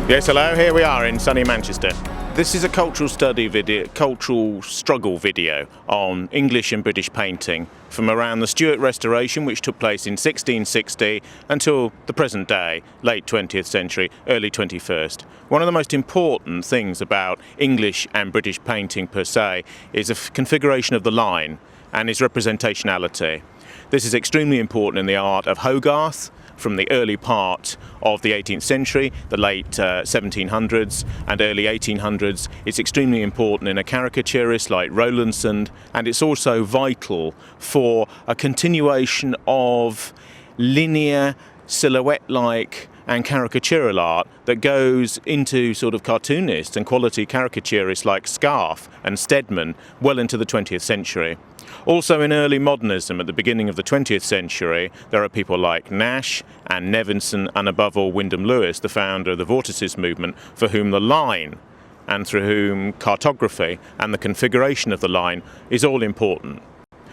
Yes, hello, here we are in sunny Manchester. This is a cultural study video, cultural struggle video on English and British painting from around the Stuart Restoration, which took place in 1660 until the present day, late 20th century, early 21st. One of the most important things about English and British painting per se is the configuration of the line and its representationality. This is extremely important in the art of Hogarth, from the early part of the 18th century, the late 1700s and early 1800s. It's extremely important in a caricaturist like Rowlandson, and it's also vital for a continuation of linear, silhouette-like and caricatural art that goes into sort of cartoonists and quality caricaturists like Scarfe and Stedman well into the 20th century. Also in early modernism at the beginning of the 20th century, there are people like Nash and Nevinson and above all Wyndham Lewis, the founder of the Vorticist movement, for whom the line and through whom cartography and the configuration of the line is all important.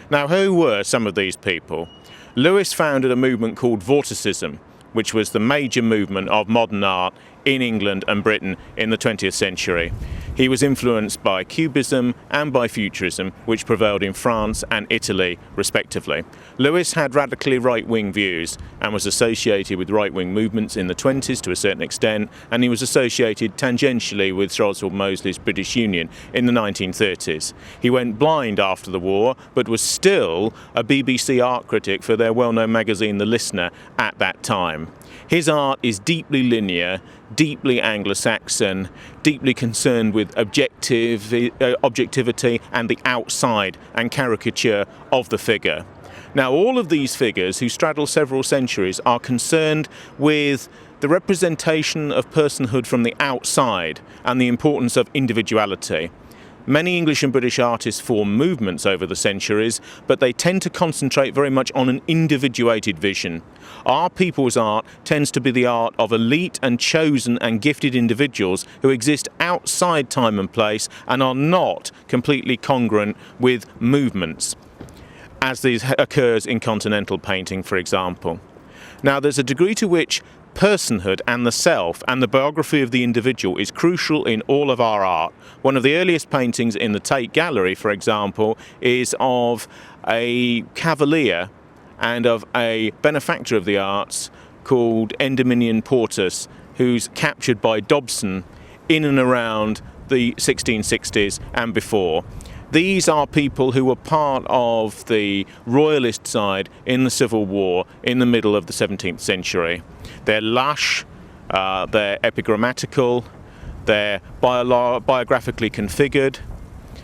Now, who were some of these people? Lewis founded a movement called Vorticism, which was the major movement of modern art in England and Britain in the 20th century. He was influenced by Cubism and by Futurism, which prevailed in France and Italy, respectively. Lewis had radically right-wing views and was associated with right-wing movements in the 20s to a certain extent, and he was associated tangentially with Oswald Mosley's British Union in the 1930s. He went blind after the war, but was still a BBC art critic for their well-known magazine The Listener at that time. His art is deeply linear, deeply Anglo-Saxon, deeply concerned with objectivity and the outside and caricature of the figure. Now, all of these figures, who straddle several centuries, are concerned with the representation of personhood from the outside and the importance of individuality. Many English and British artists form movements over the centuries, but they tend to concentrate very much on an individuated vision. Our people's art tends to be the art of elite and chosen and gifted individuals who exist outside time and place and are not completely congruent with movements, as this occurs in continental painting, for example. Now, there's a degree to which personhood and the self and the biography of the individual is crucial in all of our art. One of the earliest paintings in the Tate Gallery, for example, is of a cavalier and of a benefactor of the arts called Endymion Portus, who's captured by Dobson in and around the 1660s and before. These are people who were part of the royalist side in the Civil War in the middle of the 17th century. They're lush, they're epigrammatical, they're biographically configured,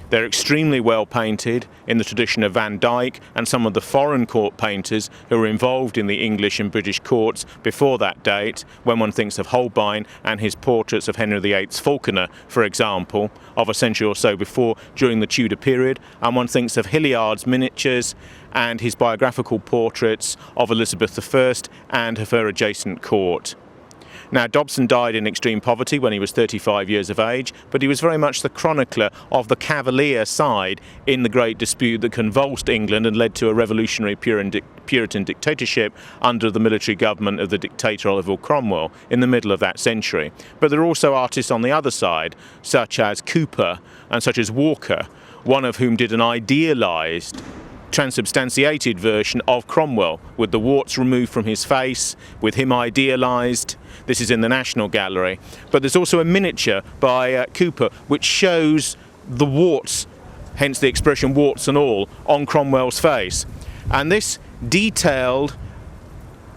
they're extremely well painted in the tradition of Van Dyck and some of the foreign court painters who were involved in the English and British courts before that date, when one thinks of Holbein and his portraits of Henry VIII's Falconer, for example, of a century or so before during the Tudor period, and one thinks of Hilliard's miniatures and his biographical portraits of Elizabeth I and of her adjacent court. Now, Dobson died in extreme poverty when he was 35 years of age, but he was very much the chronicler of the Cavalier side in the great dispute that convulsed England and led to a revolutionary Puritan dictatorship under the military government of the dictator Oliver Cromwell in the middle of that century. But there are also artists on the other side, such as Cooper and such as Walker, one of whom did an idealised transubstantiated version of Cromwell, with the warts removed from his face, with him idealised. This is in the National Gallery. But there's also a miniature by Cooper which shows the warts, hence the expression warts and all, on Cromwell's face. And this detailed,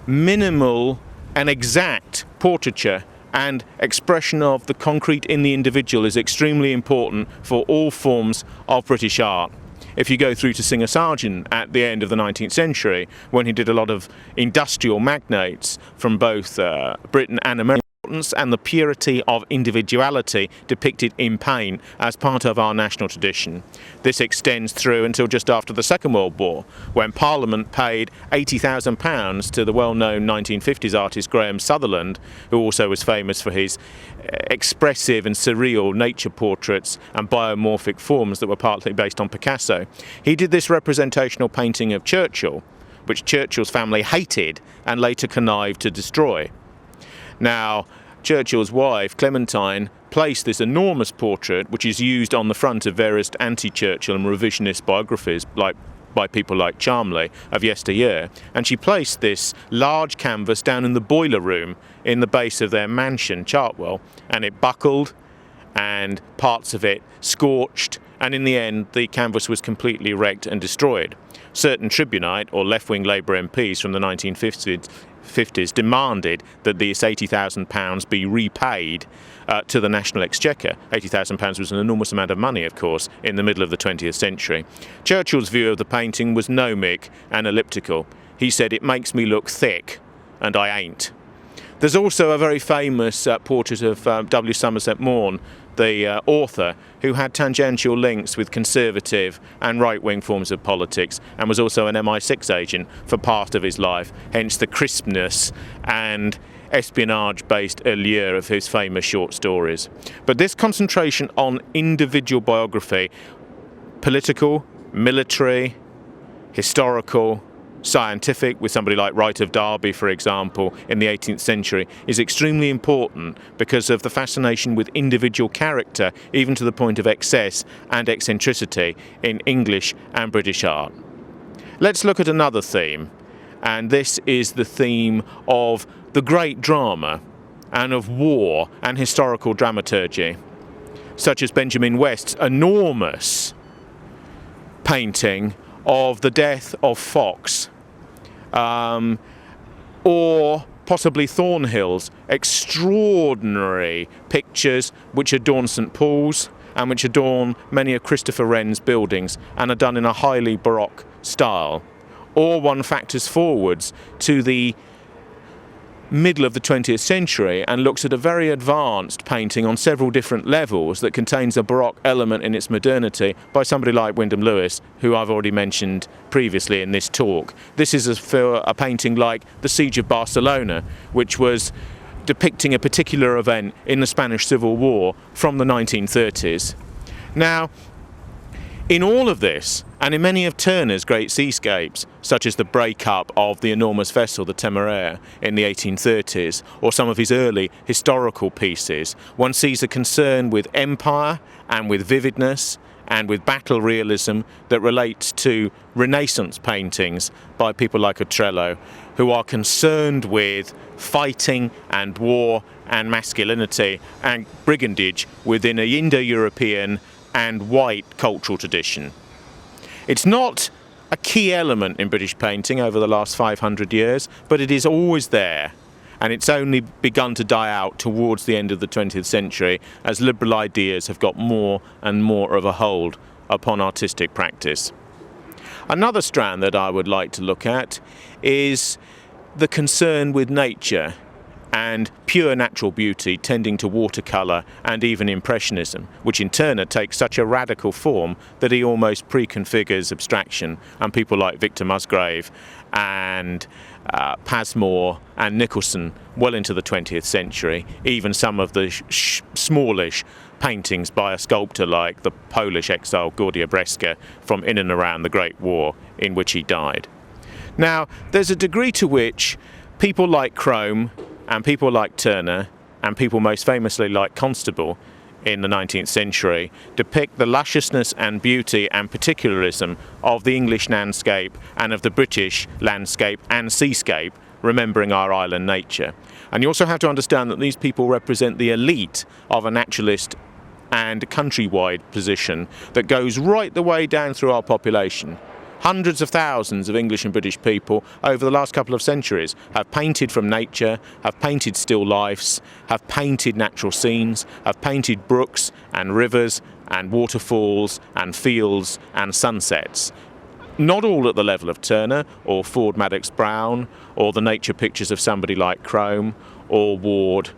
minimal and exact portraiture and expression of the concrete in the individual is extremely important for all forms of British art. If you go through to Singer Sargent at the end of the 19th century, when he did a lot of industrial magnates from both Britain and America, and the purity of individuality depicted in paint as part of our national tradition. This extends through until just after the Second World War, when Parliament paid £80,000 to the well-known 1950s artist Graham Sutherland, who also was famous for his expressive and surreal nature portraits and biomorphic forms that were partly based on Picasso. He did this representational painting of Churchill, which Churchill's family hated and later connived to destroy. Now, Churchill's wife, Clementine, placed this enormous portrait, which is used on the front of various anti-Churchill and revisionist biographies, like by people like Cholmondeley of yesteryear, and she placed this large canvas down in the boiler room in the base of their mansion, Chartwell, and it buckled and parts of it scorched, and in the end the canvas was completely wrecked and destroyed. Certain Tribunite or left-wing Labour MPs from the 1950s demanded that these £80,000 be repaid to the National Exchequer. £80,000 was an enormous amount of money, of course, in the middle of the 20th century. Churchill's view of the painting was gnomic and elliptical. He said, "It makes me look thick, and I ain't." There's also a very famous portrait of W. Somerset Maugham, the author, who had tangential links with conservative and right-wing forms of politics, and was also an MI6 agent for part of his life, hence the crispness and espionage-based allure of his famous short stories. But this concentration on individual biography, political, military, historical, scientific, with somebody like Wright of Derby, for example, in the 18th century, is extremely important because of the fascination with individual character, even to the point of excess and eccentricity in English and British art. Let's look at another theme, and this is the theme of the great drama and of war and historical dramaturgy, such as Benjamin West's enormous painting of the death of Fox, or possibly Thornhill's extraordinary pictures which adorn St Paul's and which adorn many of Christopher Wren's buildings and are done in a highly Baroque style. Or one factors forwards to the middle of the 20th century and looks at a very advanced painting on several different levels that contains a Baroque element in its modernity by somebody like Wyndham Lewis, who I've already mentioned previously in this talk. This is a painting like the Siege of Barcelona, which was depicting a particular event in the Spanish Civil War from the 1930s. Now, in all of this, and in many of Turner's great seascapes, such as the breakup of the enormous vessel, the Temeraire, in the 1830s, or some of his early historical pieces, one sees a concern with empire and with vividness and with battle realism that relates to Renaissance paintings by people like Otrello, who are concerned with fighting and war and masculinity and brigandage within an Indo-European and white cultural tradition. It's not a key element in British painting over the last 500 years, but it is always there, and it's only begun to die out towards the end of the 20th century as liberal ideas have got more and more of a hold upon artistic practice. Another strand that I would like to look at is the concern with nature and pure natural beauty tending to watercolour and even Impressionism, which in Turner takes such a radical form that he almost preconfigures abstraction, and people like Victor Musgrave and Passmore and Nicholson well into the 20th century, even some of the smallish paintings by a sculptor like the Polish exile Gordia Breska from in and around the Great War in which he died. Now, there's a degree to which people like Crome and people like Turner, and people most famously like Constable in the 19th century, depict the lusciousness and beauty and particularism of the English landscape and of the British landscape and seascape, remembering our island nature. And you also have to understand that these people represent the elite of a naturalist and countrywide position that goes right the way down through our population. Hundreds of thousands of English and British people over the last couple of centuries have painted from nature, have painted still lifes, have painted natural scenes, have painted brooks and rivers and waterfalls and fields and sunsets. Not all at the level of Turner or Ford Madox Brown or the nature pictures of somebody like Crome or Ward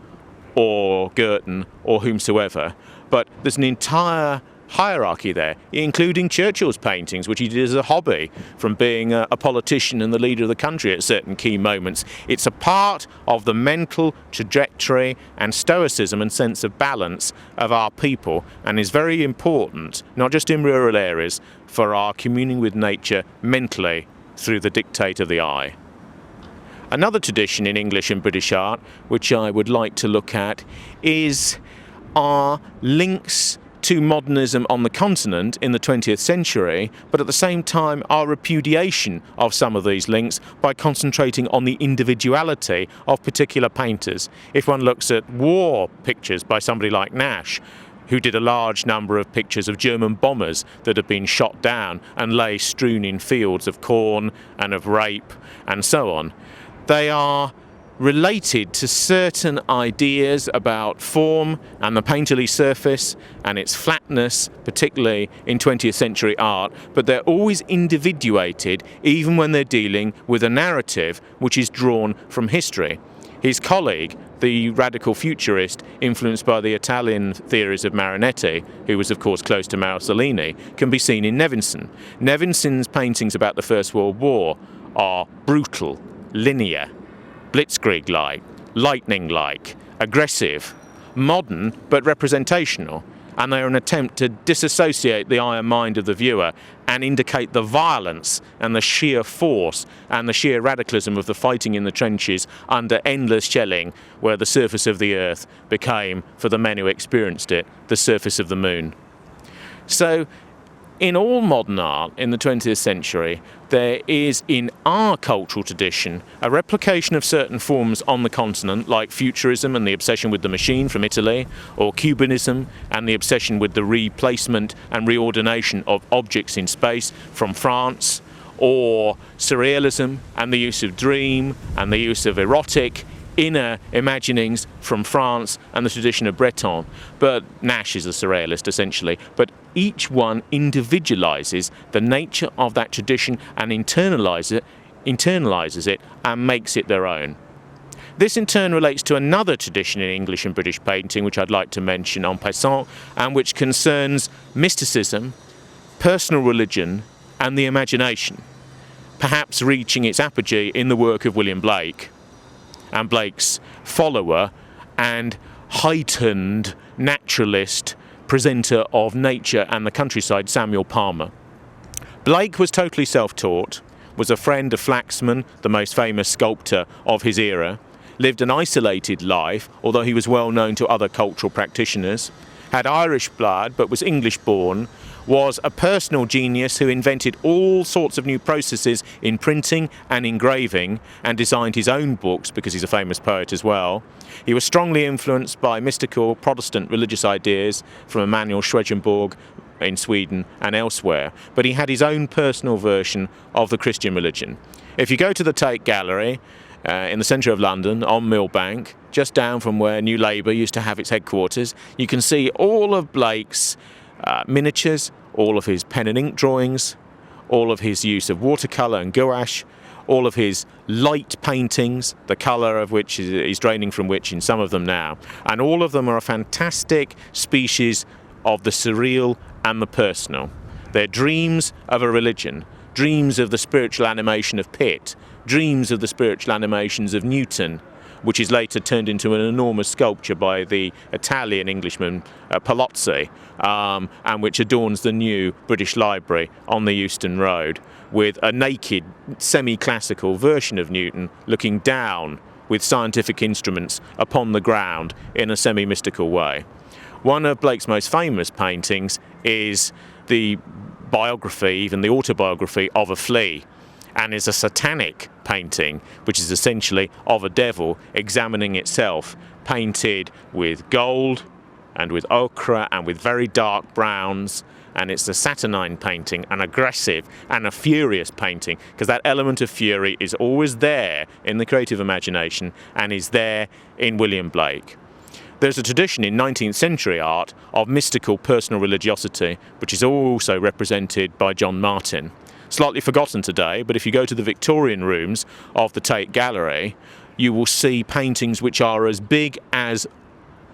or Girton or whomsoever, but there's an entire hierarchy there, including Churchill's paintings, which he did as a hobby from being a politician and the leader of the country at certain key moments. It's a part of the mental trajectory and stoicism and sense of balance of our people, and is very important, not just in rural areas, for our communing with nature mentally through the dictate of the eye. Another tradition in English and British art, which I would like to look at, is our links to modernism on the continent in the 20th century, but at the same time our repudiation of some of these links by concentrating on the individuality of particular painters. If one looks at war pictures by somebody like Nash, who did a large number of pictures of German bombers that had been shot down and lay strewn in fields of corn and of rape and so on, they are related to certain ideas about form and the painterly surface and its flatness, particularly in 20th century art, but they're always individuated even when they're dealing with a narrative which is drawn from history. His colleague, the radical futurist influenced by the Italian theories of Marinetti, who was of course close to Mussolini, can be seen in Nevinson. Nevinson's paintings about the First World War are brutal, linear, blitzkrieg-like, lightning-like, aggressive, modern but representational, and they are an attempt to disassociate the eye and mind of the viewer and indicate the violence and the sheer force and the sheer radicalism of the fighting in the trenches under endless shelling, where the surface of the earth became, for the men who experienced it, the surface of the moon. So in all modern art in the 20th century, there is in our cultural tradition a replication of certain forms on the continent, like Futurism and the obsession with the machine from Italy, or Cubanism and the obsession with the replacement and reordination of objects in space from France, or Surrealism and the use of dream and the use of erotic inner imaginings from France and the tradition of Breton. But Nash is a surrealist essentially, but each one individualizes the nature of that tradition and internalizes it and makes it their own. This in turn relates to another tradition in English and British painting which I'd like to mention en passant, and which concerns mysticism, personal religion and the imagination, perhaps reaching its apogee in the work of William Blake and Blake's follower and heightened naturalist presenter of nature and the countryside, Samuel Palmer. Blake was totally self-taught, was a friend of Flaxman, the most famous sculptor of his era, lived an isolated life, although he was well known to other cultural practitioners, had Irish blood but was English born, was a personal genius who invented all sorts of new processes in printing and engraving and designed his own books because he's a famous poet as well. He was strongly influenced by mystical Protestant religious ideas from Emanuel Swedenborg in Sweden and elsewhere, but he had his own personal version of the Christian religion. If you go to the Tate Gallery in the centre of London on Millbank, just down from where New Labour used to have its headquarters, you can see all of Blake's miniatures, all of his pen and ink drawings, all of his use of watercolour and gouache, all of his light paintings, the colour of which is draining from which in some of them now, and all of them are a fantastic species of the surreal and the personal. They're dreams of a religion, dreams of the spiritual animation of Pitt, dreams of the spiritual animations of Newton, which is later turned into an enormous sculpture by the Italian Englishman Palozzi, and which adorns the new British Library on the Euston Road, with a naked, semi-classical version of Newton looking down with scientific instruments upon the ground in a semi-mystical way. One of Blake's most famous paintings is the biography, even the autobiography of a flea, and is a satanic painting, which is essentially of a devil examining itself, painted with gold and with ochre and with very dark browns. And it's a saturnine painting, an aggressive and a furious painting, because that element of fury is always there in the creative imagination and is there in William Blake. There's a tradition in 19th century art of mystical personal religiosity, which is also represented by John Martin. Slightly forgotten today, but if you go to the Victorian rooms of the Tate Gallery, you will see paintings which are as big as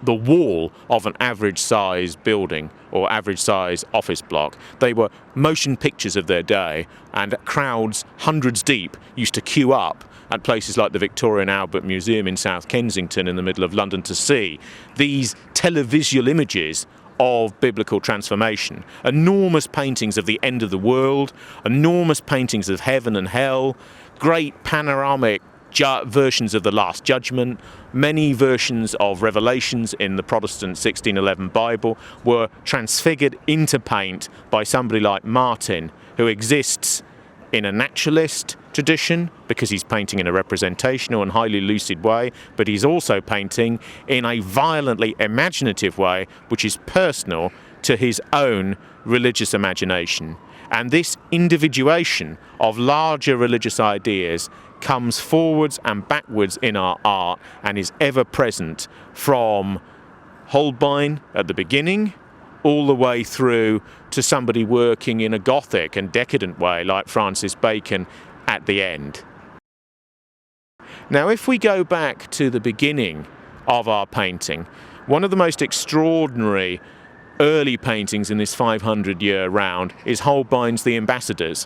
the wall of an average size building or average size office block. They were motion pictures of their day, and crowds hundreds deep used to queue up at places like the Victoria and Albert Museum in South Kensington in the middle of London to see these televisual images of biblical transformation. Enormous paintings of the end of the world, enormous paintings of heaven and hell, great panoramic versions of the Last Judgment, many versions of Revelations in the Protestant 1611 Bible were transfigured into paint by somebody like Martin, who exists in a naturalist tradition because he's painting in a representational and highly lucid way, but he's also painting in a violently imaginative way which is personal to his own religious imagination. And this individuation of larger religious ideas comes forwards and backwards in our art and is ever present from Holbein at the beginning all the way through to somebody working in a Gothic and decadent way like Francis Bacon at the end. Now, if we go back to the beginning of our painting, one of the most extraordinary early paintings in this 500-year round is Holbein's The Ambassadors,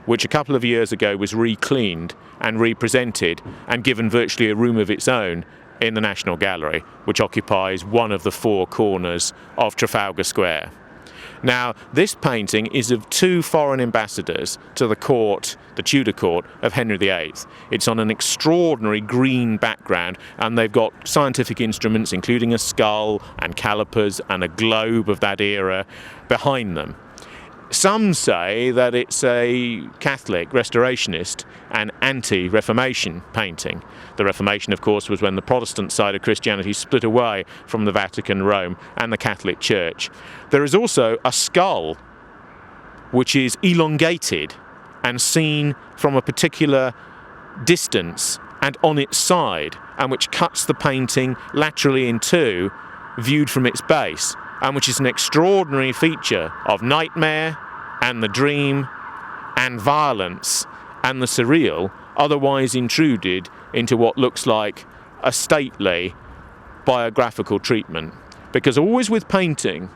which a couple of years ago was re-cleaned and represented and given virtually a room of its own in the National Gallery, which occupies one of the four corners of Trafalgar Square. Now, this painting is of two foreign ambassadors to the court, the Tudor court of Henry VIII. It's on an extraordinary green background, and they've got scientific instruments, including a skull and calipers and a globe of that era behind them. Some say that it's a Catholic, restorationist and anti-Reformation painting. The Reformation, of course, was when the Protestant side of Christianity split away from the Vatican, Rome and the Catholic Church. There is also a skull which is elongated and seen from a particular distance and on its side, and which cuts the painting laterally in two, viewed from its base, and which is an extraordinary feature of nightmare and the dream and violence and the surreal, otherwise intruded into what looks like a stately biographical treatment. Because always with painting,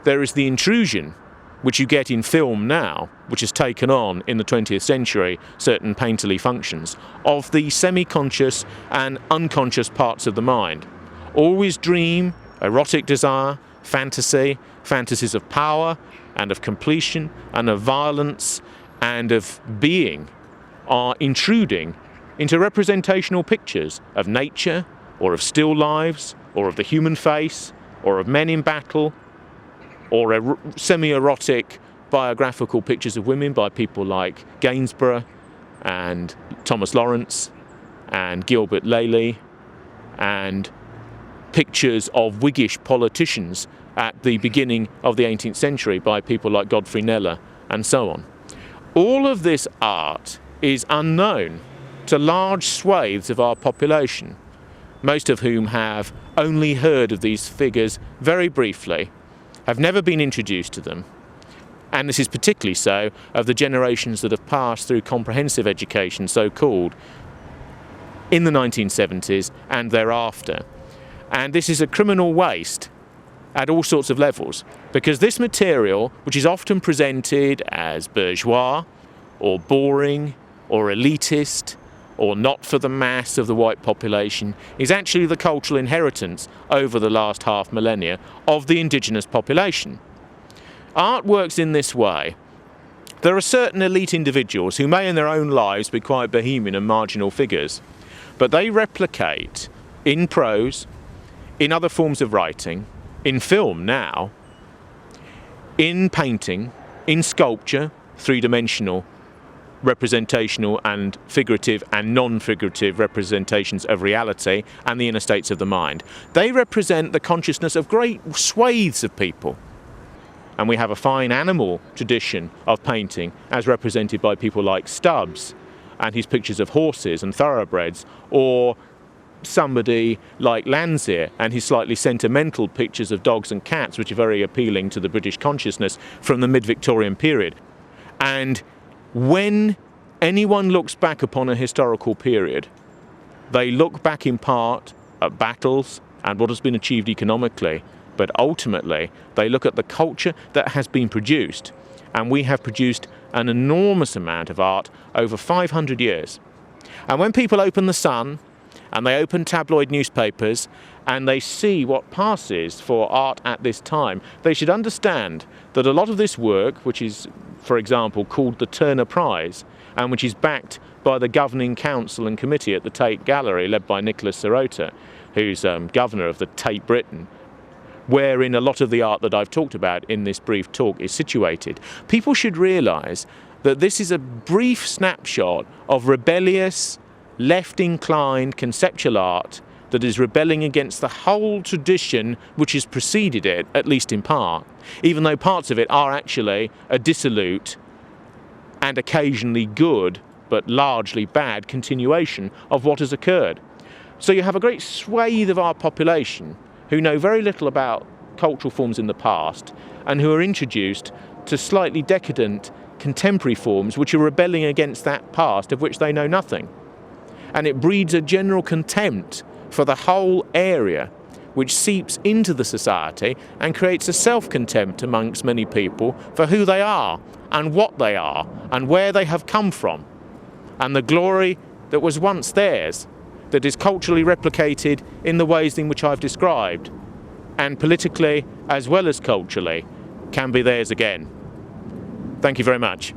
there is the intrusion, which you get in film now, which has taken on in the 20th century certain painterly functions, of the semi-conscious and unconscious parts of the mind. Always dream, erotic desire, fantasy, fantasies of power and of completion and of violence and of being are intruding into representational pictures of nature or of still lives or of the human face or of men in battle or semi-erotic biographical pictures of women by people like Gainsborough and Thomas Lawrence and Gilbert Lely, and pictures of Whiggish politicians at the beginning of the 18th century by people like Godfrey Kneller and so on. All of this art is unknown to large swathes of our population, most of whom have only heard of these figures very briefly, have never been introduced to them, and this is particularly so of the generations that have passed through comprehensive education, so-called, in the 1970s and thereafter. And this is a criminal waste at all sorts of levels, because this material, which is often presented as bourgeois or boring or elitist or not for the mass of the white population, is actually the cultural inheritance over the last half millennia of the indigenous population. Art works in this way. There are certain elite individuals who may in their own lives be quite bohemian and marginal figures, but they replicate in prose, in other forms of writing, in film now, in painting, in sculpture, three-dimensional, representational and figurative and non-figurative representations of reality and the inner states of the mind. They represent the consciousness of great swathes of people. And we have a fine animal tradition of painting as represented by people like Stubbs and his pictures of horses and thoroughbreds, or somebody like Landseer and his slightly sentimental pictures of dogs and cats, which are very appealing to the British consciousness from the mid-Victorian period. And when anyone looks back upon a historical period, they look back in part at battles and what has been achieved economically, but ultimately they look at the culture that has been produced. And we have produced an enormous amount of art over 500 years. And when people open The Sun and they open tabloid newspapers and they see what passes for art at this time, they should understand that a lot of this work, which is, for example, called the Turner Prize, and which is backed by the governing council and committee at the Tate Gallery, led by Nicholas Sirota, who's governor of the Tate Britain, wherein a lot of the art that I've talked about in this brief talk is situated. People should realise that this is a brief snapshot of rebellious, left-inclined conceptual art that is rebelling against the whole tradition which has preceded it, at least in part, even though parts of it are actually a dissolute and occasionally good, but largely bad continuation of what has occurred. So you have a great swathe of our population who know very little about cultural forms in the past and who are introduced to slightly decadent contemporary forms which are rebelling against that past of which they know nothing. And it breeds a general contempt for the whole area, which seeps into the society and creates a self-contempt amongst many people for who they are and what they are and where they have come from, and the glory that was once theirs, that is culturally replicated in the ways in which I've described, and politically as well as culturally can be theirs again. Thank you very much.